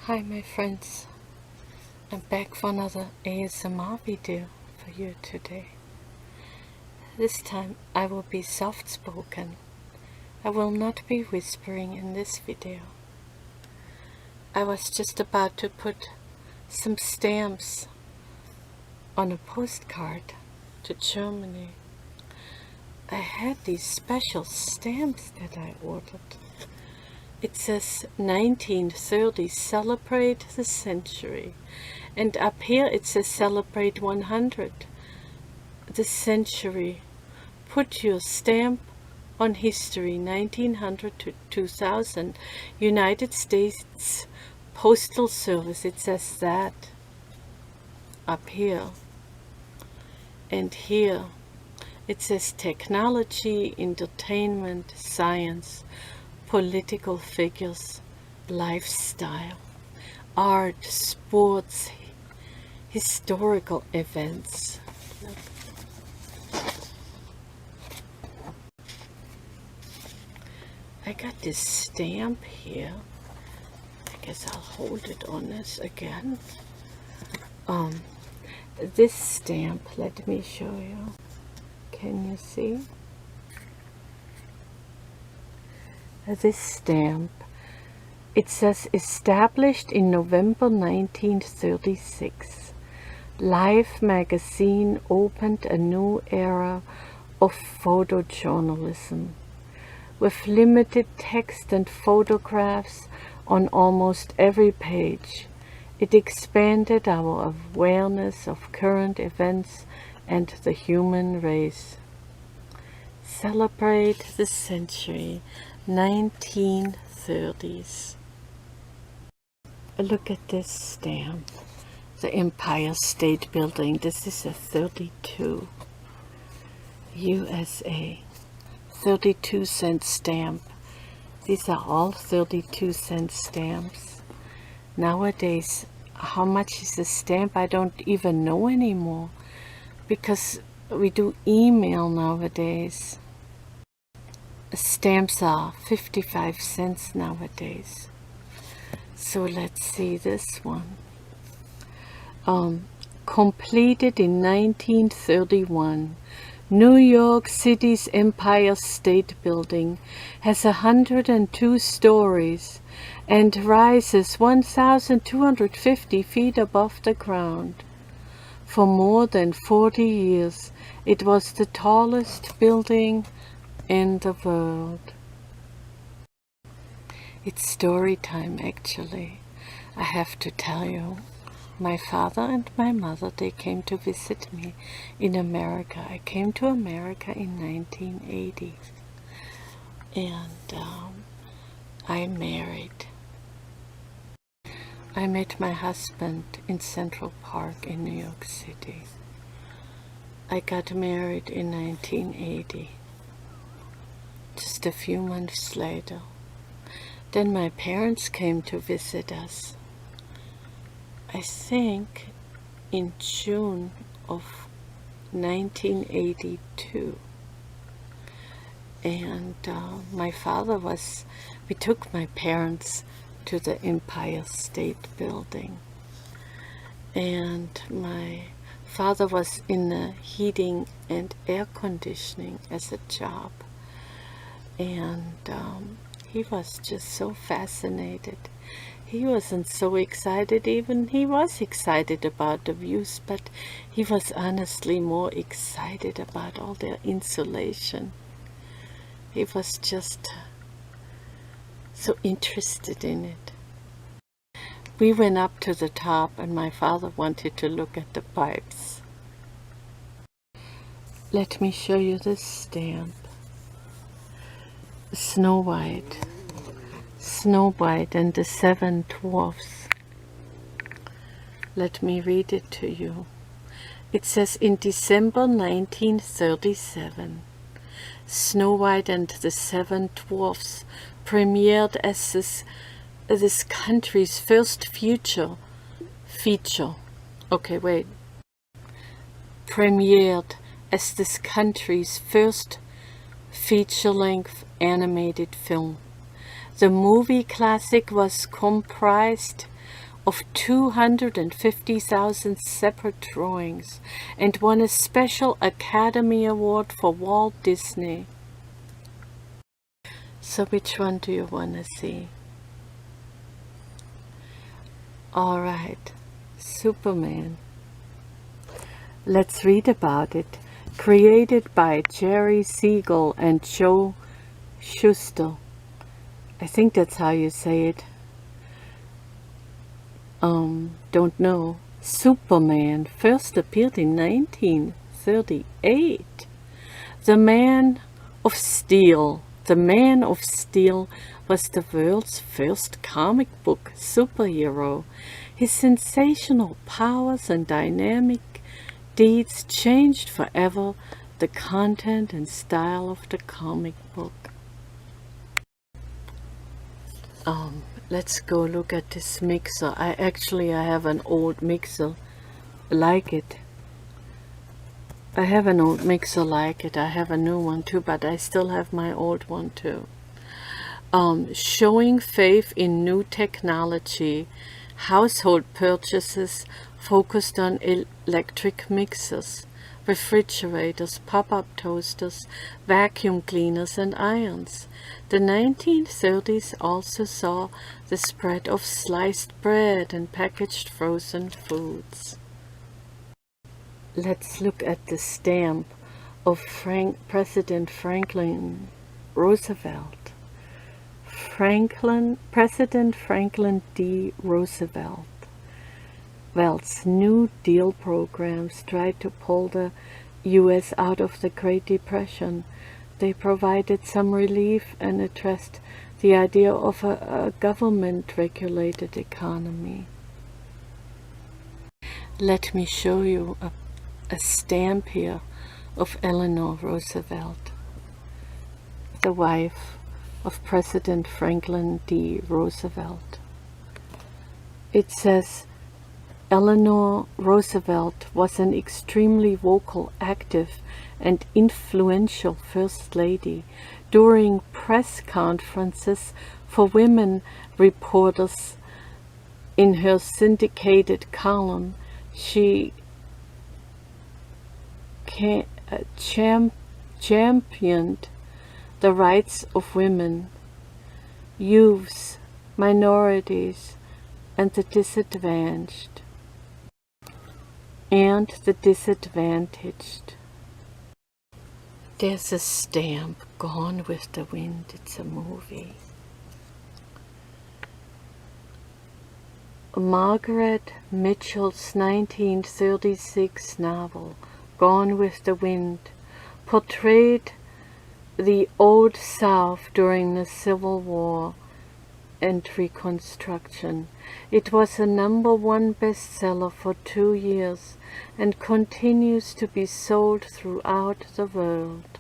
Hi my friends, I'm back for another ASMR video for you today. This time I will be soft-spoken. I will not be whispering in this video. I was just about to put some stamps on a postcard to Germany. I had these special stamps that I ordered. It says 1930, celebrate the century. And up here it says celebrate 100, the century. Put your stamp on history, 1900 to 2000, United States Postal Service. It says that up here. And here it says technology, entertainment, science, political figures, lifestyle, art, sports, historical events. I got this stamp here. I guess I'll hold it on this again. This stamp, let me show you. Can you see? This stamp, it says established in November 1936. Life magazine opened a new era of photojournalism. With limited text and photographs on almost every page, it expanded our awareness of current events and the human race. Celebrate the century, 1930s. Look at this stamp, the Empire State Building. This is a 32 USA, 32-cent stamp. These are all 32-cent stamps. Nowadays, how much is a stamp? I don't even know anymore, because we do email nowadays. Stamps are 55 cents nowadays. So let's see this one. Completed in 1931, New York City's Empire State Building has 102 stories and rises 1,250 feet above the ground. For more than 40 years, it was the tallest building in the world. It's story time, actually. I have to tell you, my father and my mother, they came to visit me in America. I came to America in 1980, and I married. I met my husband in Central Park in New York City. I got married in 1980. Just a few months later. Then my parents came to visit us, I think in June of 1982. And my father we took my parents to the Empire State Building. And my father was in the heating and air conditioning as a job. And he was just so fascinated. He wasn't so excited, even he was excited about the views, but he was honestly more excited about all their insulation. He was just so interested in it. We went up to the top and my father wanted to look at the pipes. Let me show you this stamp. Snow White and the Seven Dwarfs. Let me read it to you. It says, in December 1937, Snow White and the Seven Dwarfs premiered as this country's first feature. Premiered as this country's first feature-length animated film. The movie classic was comprised of 250,000 separate drawings and won a special Academy Award for Walt Disney. So which one do you want to see? Alright, Superman. Let's read about it. Created by Jerry Siegel and Joe Shuster. I think that's how you say it. Don't know. Superman first appeared in 1938. The Man of Steel. The Man of Steel was the world's first comic book superhero. His sensational powers and dynamic deeds changed forever the content and style of the comic book. Let's go look at this mixer. I have an old mixer like it. I have an old mixer like it. I have a new one too, but I still have my old one too. Showing faith in new technology, household purchases focused on electric mixers, refrigerators, pop-up toasters, vacuum cleaners and irons. The 1930s also saw the spread of sliced bread and packaged frozen foods. Let's look at the stamp of President Franklin Roosevelt. President Franklin D. Roosevelt's New Deal programs tried to pull the U.S. out of the Great Depression. They provided some relief and addressed the idea of a government-regulated economy. Let me show you a stamp here of Eleanor Roosevelt, the wife of President Franklin D. Roosevelt. It says, Eleanor Roosevelt was an extremely vocal, active, and influential First Lady. During press conferences for women reporters in her syndicated column, she championed the rights of women, youths, minorities, and the disadvantaged. There's a stamp, Gone with the Wind. It's a movie. Margaret Mitchell's 1936 novel, Gone with the Wind, portrayed the Old South during the Civil War and Reconstruction. It was a #1 bestseller for 2 years and continues to be sold throughout the world.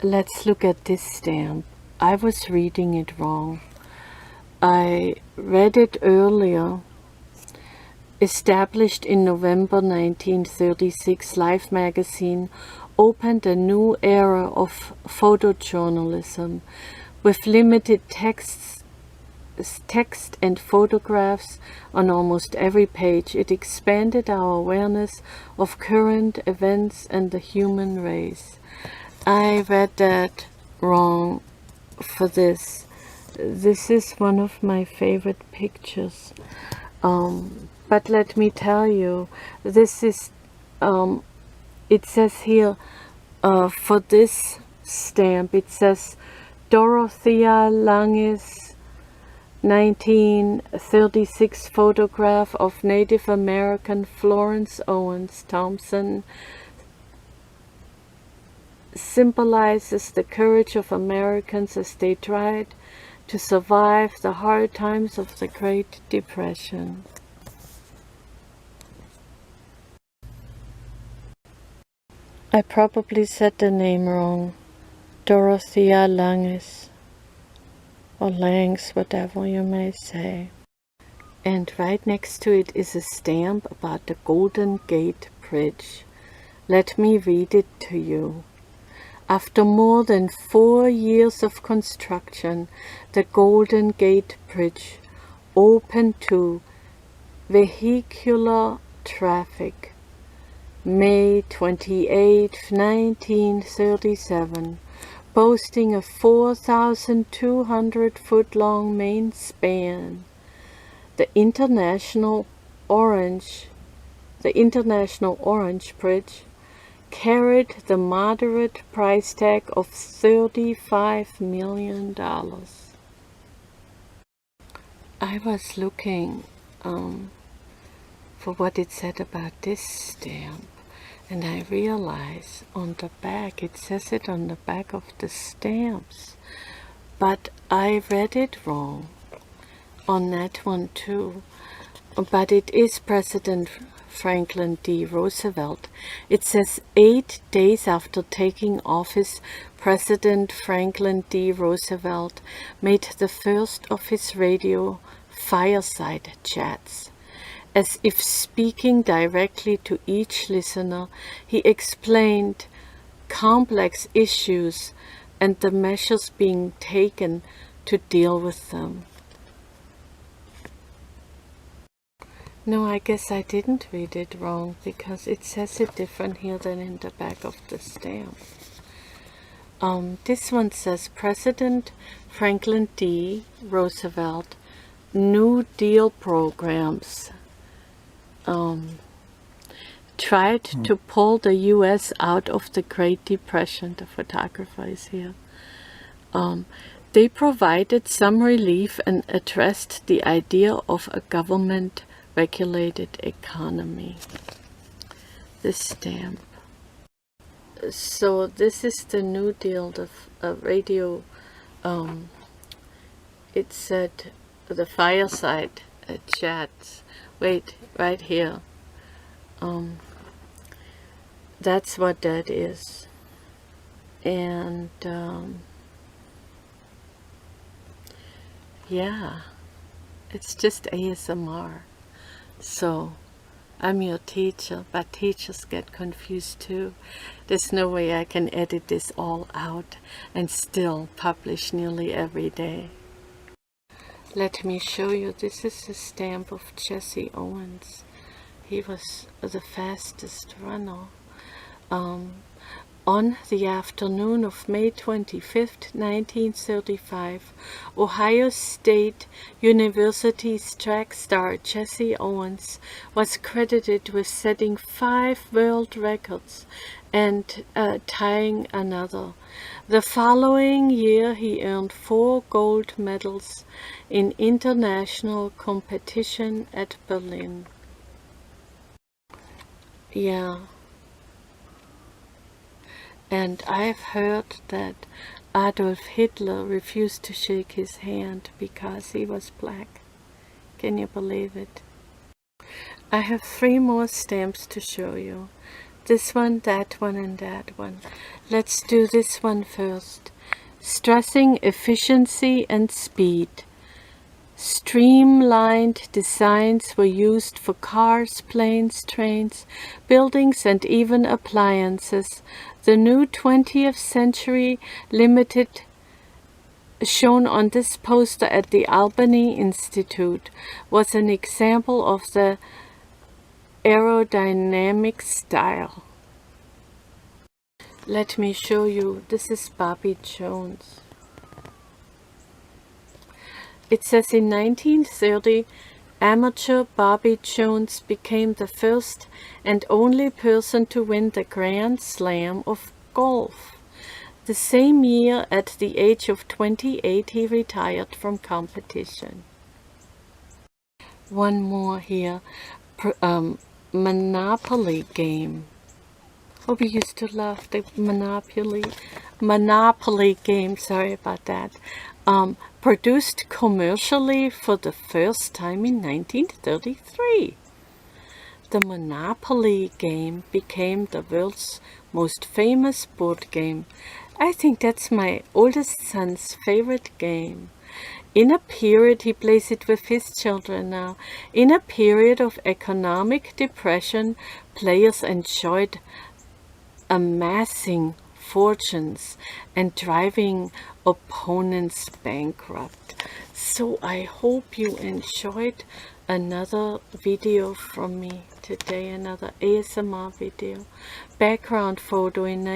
Let's look at this stamp. I was reading it wrong. I read it earlier. Established in November 1936, Life magazine opened a new era of photojournalism. With limited text and photographs on almost every page, it expanded our awareness of current events and the human race. I read that wrong for this. This is one of my favorite pictures. But let me tell you, this is, it says here, for this stamp, it says, Dorothea Lange's 1936 photograph of Native American Florence Owens Thompson symbolizes the courage of Americans as they tried to survive the hard times of the Great Depression. I probably said the name wrong. Dorothea Langes, or Langs, whatever you may say. And right next to it is a stamp about the Golden Gate Bridge. Let me read it to you. After more than 4 years of construction, the Golden Gate Bridge opened to vehicular traffic May 28, 1937, boasting a 4,200-foot-long main span. The International Orange Bridge carried the moderate price tag of $35 million. I was looking for what it said about this stamp, and I realized on the back, it says it on the back of the stamps, but I read it wrong on that one too. But it is President Franklin D. Roosevelt. It says 8 days after taking office, President Franklin D. Roosevelt made the first of his radio fireside chats. As if speaking directly to each listener, he explained complex issues and the measures being taken to deal with them. No, I guess I didn't read it wrong, because it says it different here than in the back of the stamp. This one says President Franklin D. Roosevelt, New Deal programs tried to pull the U.S. out of the Great Depression. The photographer is here. They provided some relief and addressed the idea of a government-regulated economy. This stamp. So this is the New Deal, the radio. It said the fireside chats. Wait, right here. That's what that is. And yeah, it's just ASMR. So I'm your teacher, but teachers get confused too. There's no way I can edit this all out and still publish nearly every day. Let me show you. This is a stamp of Jesse Owens. He was the fastest runner. On the afternoon of May 25th, 1935, Ohio State University's track star Jesse Owens was credited with setting 5 world records and tying another. The following year, he earned 4 gold medals in international competition at Berlin. Yeah. And I've heard that Adolf Hitler refused to shake his hand because he was black. Can you believe it? I have 3 more stamps to show you. This one, that one, and that one. Let's do this one first. Stressing efficiency and speed. Streamlined designs were used for cars, planes, trains, buildings, and even appliances. The new 20th Century Limited, shown on this poster at the Albany Institute, was an example of the aerodynamic style. Let me show you. This is Bobby Jones. It says in 1930, amateur Bobby Jones became the first and only person to win the Grand Slam of golf. The same year, at the age of 28, he retired from competition. One more here. Monopoly game. Oh, we used to love the Monopoly game. Sorry about that. Produced commercially for the first time in 1933. The Monopoly game became the world's most famous board game. I think that's my oldest son's favorite game. In a period, he plays it with his children now. In a period of economic depression, players enjoyed amassing fortunes and driving opponents bankrupt. So I hope you enjoyed another video from me today, another ASMR video. Background photo: in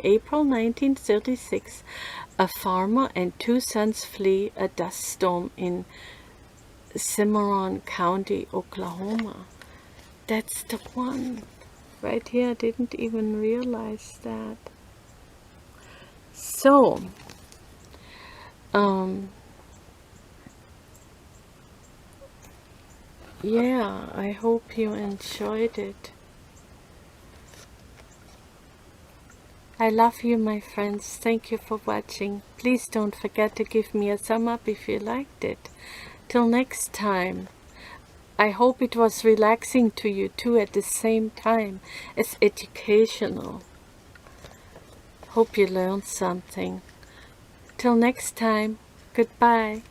April 1936, a farmer and 2 sons flee a dust storm in Cimarron County, Oklahoma. That's the one right here. I didn't even realize that. So yeah, I hope you enjoyed it. I love you, my friends. Thank you for watching. Please don't forget to give me a thumb up if you liked it. Till next time. I hope it was relaxing to you too at the same time as educational. Hope you learned something. Till next time. Goodbye.